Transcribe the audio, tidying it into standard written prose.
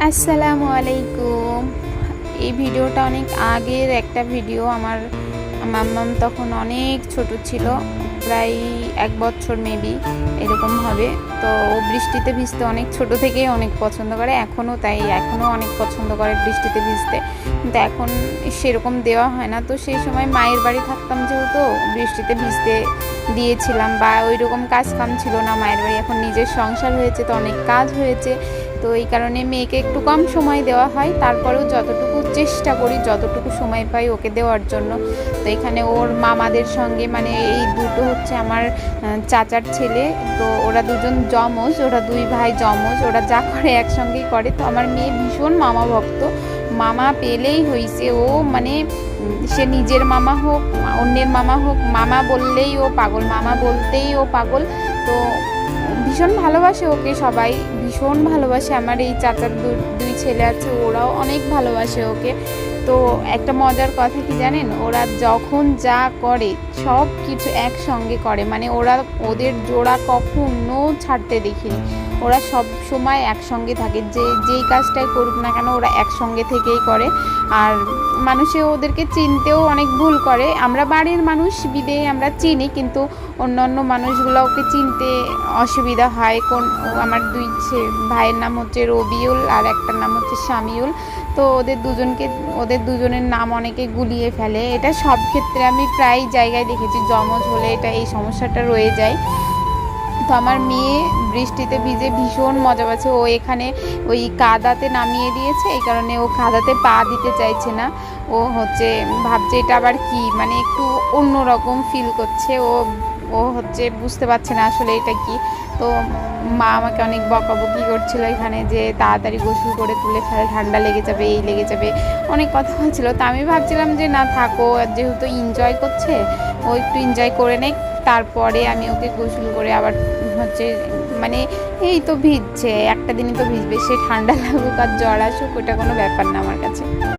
আসসালামু আলাইকুম। এই ভিডিওটা অনেক আগের একটা ভিডিও। আমার মাম্মাম তখন অনেক ছোট ছিল, প্রায় 1 বছর মেবি এরকম হবে। তো ও বৃষ্টিতে ভিজতে অনেক ছোট থেকেই অনেক পছন্দ করে, এখনও তাই, এখনও অনেক পছন্দ করে বৃষ্টিতে ভিজতে। কিন্তু এখন সেরকম দেওয়া হয় না। তো সেই সময় মায়ের বাড়ি থাকতাম, যেহেতু বৃষ্টিতে ভিজতে দিয়েছিলাম, বা ওই রকম কাজ কাম ছিল না মায়ের বাড়ি। এখন নিজের সংসার হয়েছে, তো অনেক কাজ হয়েছে, তো এই কারণে মেয়েকে একটু কম সময় দেওয়া হয়। তারপরেও যতটুকু চেষ্টা করি, যতটুকু সময় পাই ওকে দেওয়ার জন্য। তো এখানে ওর মামাদের সঙ্গে, মানে এই দুটো হচ্ছে আমার চাচার ছেলে, তো ওরা দুজন যমজ, ওরা 2 ভাই যমজ, ওরা যা করে একসঙ্গেই করে। তো আমার মেয়ে ভীষণ মামা ভক্ত, মামা পেলেই হইছে ও, মানে সে নিজের মামা হোক অন্যের মামা হোক, মামা বললেই ও পাগল, মামা বলতেই ও পাগল। তো ভীষণ ভালোবাসে ওকে, সবাই ভীষণ ভালোবাসে। আমার এই চাচার দুই ছেলে আছে, ওরাও অনেক ভালোবাসে ওকে। তো একটা মজার কথা কি জানেন, ওরা যখন যা করে সব কিছু একসঙ্গে করে, মানে ওদের জোড়া কখনো ছাড়তে দেখিনি। ওরা সব সময় একসঙ্গে থাকে, যেই কাজটাই করুক না কেন ওরা একসঙ্গে থেকেই করে। আর মানুষে ওদেরকে চিনতেও অনেক ভুল করে। আমরা বাড়ির মানুষ বিদে আমরা চিনি, কিন্তু অন্য মানুষগুলো ওকে চিনতে অসুবিধা হয়। আমার 2 ভাইয়ের নাম হচ্ছে রবিউল, আর একটার নাম হচ্ছে শামিউল। তো ওদের দুজনের নাম অনেকে গুলিয়ে ফেলে। এটা সব ক্ষেত্রে আমি প্রায় জায়গায় দেখেছি, যমজ হলে এই সমস্যাটা রয়ে যায়। তো আমার মেয়ে বৃষ্টিতে ভিজে ভীষণ মজা পাচ্ছে। ও এখানে ওই কাদাতে নামিয়ে দিয়েছে, এই কারণে ও কাদাতে পা দিতে চাইছে না। ও হচ্ছে ভাবছে এটা আবার কি, মানে একটু অন্যরকম ফিল করছে। ও হচ্ছে বুঝতে পারছে না আসলে এটা কি। তো মা আমাকে অনেক বকাবকি করছিল এখানে, যে তাড়াতাড়ি গোসল করে তুলে ফেলে, ঠান্ডা লেগে যাবে, এই লেগে যাবে, অনেক কথা হচ্ছিলো। তো আমি ভাবছিলাম যে না, থাকো, যেহেতু এনজয় করছে, ও একটু এনজয় করে নেক, তারপরে আমি ওকে গোসল করে আবার হচ্ছে, মানে এই তো ভিজছে, একটা দিনই তো ভিজবে, সে ঠান্ডা লাগুক আর জ্বর আসুক, ওটা কোনো ব্যাপার না আমার কাছে।